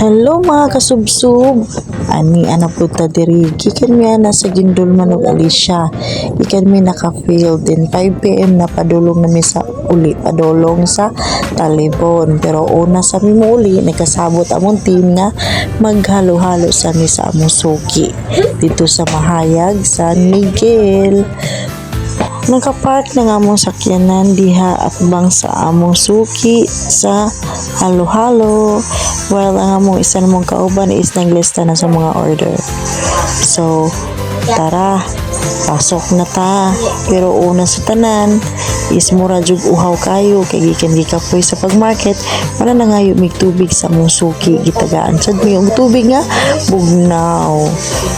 Hello mga kasubsub. Ani anak puta diri. Gikan mi ana sa Gindol Manog Alicia. Gikan mi naka-field din 5 PM na padulong na mi sa uli padulong sa Talibon. Pero una sa mi uli nagkasabot among team nga maghalo-halo sa mi sa among suki dito sa Mahayag, San Miguel. Nakapark na nga among sakyanan diha at bang sa among suki sa halo-halo while ang among isa namong kauban is naglista na sa mga order. So, tara, pasok na ta. Pero una sa tanan is mura jug uhaw kayo kay gikan gikapoy sa pagmarket para nangayo mig tubig sa among suki gitagaan sad mi og tubig nga bugnaw.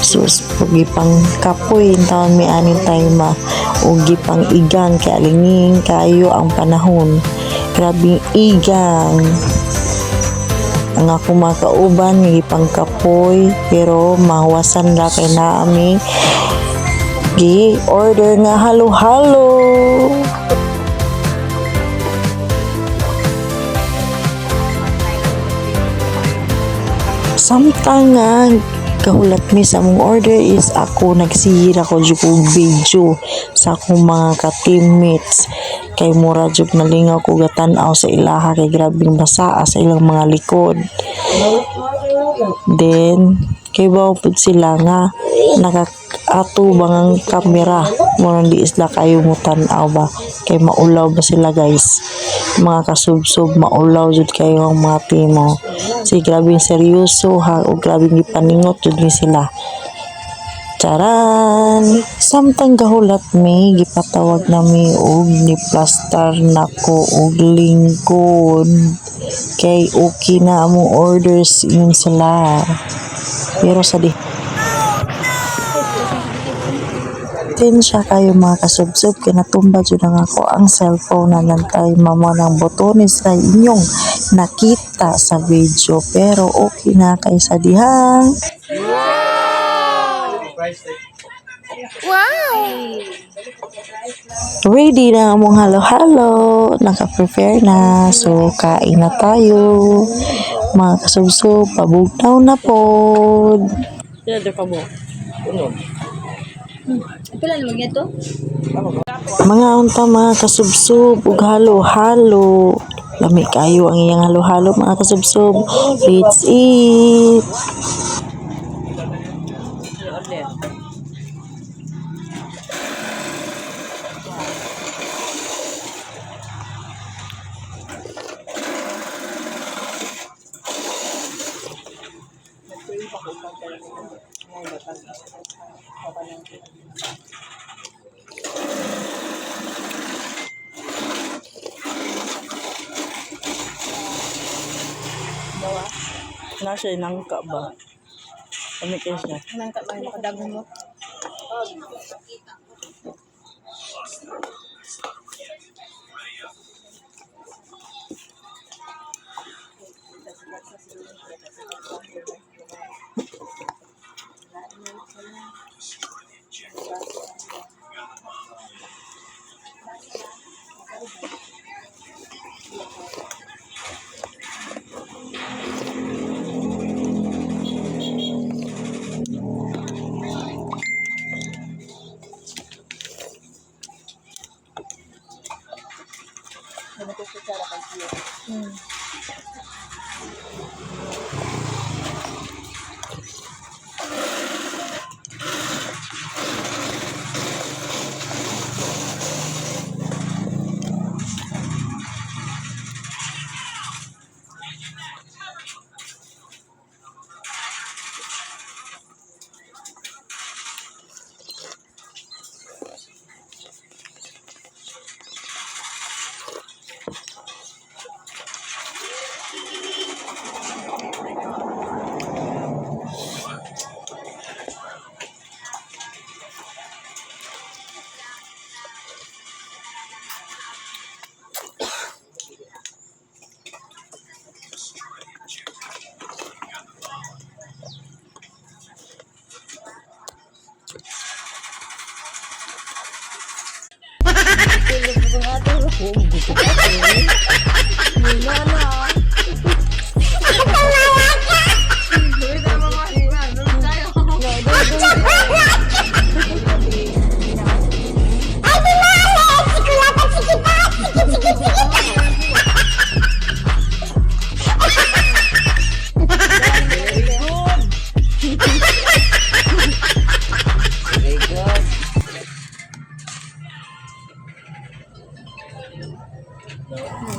So, gipang kapoy taon mi anin time o gipang igang kay alinging kayo ang panahon. Grabing igang ang ako mga kauban gipang kapoy pero mahawasan ra kay naami gi order nga halo-halo. Samtang nga kahulat mi sa mong order is ako nagsihira ko jud og video sa akong mga ka-teammates kay mura jud nalingaw ko gatan-aw sa ilaha kay grabing basa sa ilang mga likod. Then kay bawo pud sila nga nakaato bangang kamera mo di isla kayo mo tan-aw ba kay maulaw ba sila guys, mga kasubsob maulaw jud kayo ang mga timo. Si grabing seryoso ha o grabing gipaningot jud ni sila. Charan! Samtang gahulat mi, gipatawag na mi og ni plaster nako og lingkod. Kay okay na among orders yun sila. Pero sa di siya kayo mga kasubsob kay natumba jud ang ako ang cellphone na nantay mamo ng botones na inyong nakita sa video pero okay na kay sa dihang. Wow! Ready na among halo-halo, naka-prepare na, so kain na tayo mga kasubsob, pabugnaw na pod. Pila naman ito? Mga unta mga kasubsob ug halo-halo. Lami kayo ang iyang halo-halo mga kasubsob. Let's eat. Nasa nangka ba? Kami kayo siya. Nangka ba yung makadagon mo? Gimana?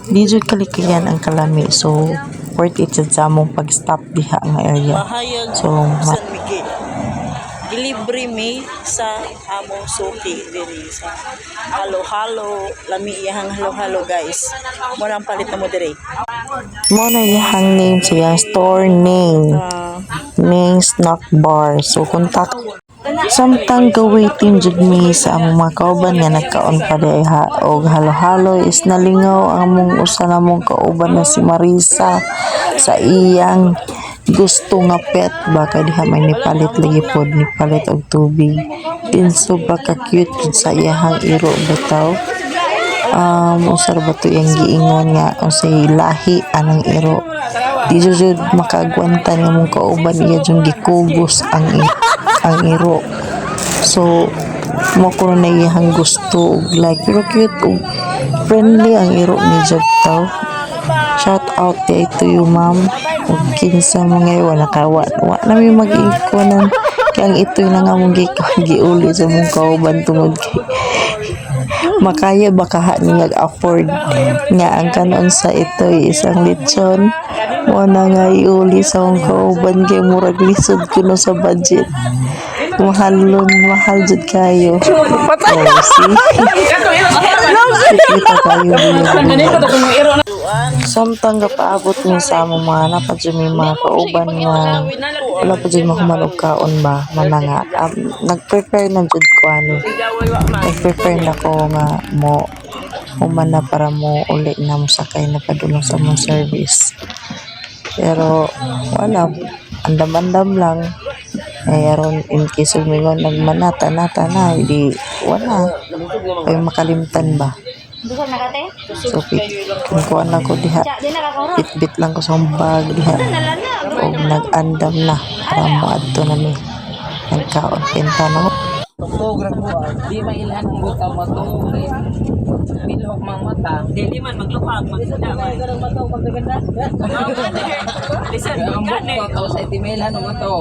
Di jud kalikayan ang kalami. So worth it jud sa among pag-stop diha nga area. So San Miguel. Delivery me sa among suki diri sa halo-halo, lami iyang halo-halo guys. Mo nang palit na mo diri. Mo na iyang name sa iyang store name. Ning snack bar. So contact samtang gawaiting jud mi sa among mga kauban nga nagkaon pa di og halo-halo is nalingaw ang among usa namong kauban na si Marisa sa iyang gusto nga pet baka diha may nipalit lagi pod nipalit og tubig din so baka cute jud sa iyang iro bitaw usar ba to yung giingon nga unsay lahi anang iro di jud makagwantan nga mong kauban iya jud gikugos ang iro so mo ko na iyang gusto og like pero cute og friendly ang iro ni Job taw. Shout out kay to you ma'am ug kinsa mga wala kawa wa na mi mag-ikuanan kay ang itoy na nga mong giuli sa mong kauban tungod kay makaya baka nga afford nga ang kanon sa itoy isang lechon mo na nga iuli sa mong kauban kay murag lisod kuno sa budget mahal jud kayo oh see kita kayo samtang gapaabot mi sa among mga napadyo mi mga kauban nga wala pa dyan mahuman og kaon ba mananga nag-prepare na jud ko ani nag-prepare na ko nga mo human na para mo uli na mo sakay na padulong sa mong service pero wala andam-andam lang ay aron in case of mingon nagmanata-nata na di wala kayo makalimtan ba. So kung kuan lang ko diha bit lang ko sa bag diha o nag-andam na para mo adto na mi nagkaon pinta na ko di mailhan ang butaw mo to bilog mang mata di man maglupag magsada man mataw magaganda lisan gani sa itimailhan mo to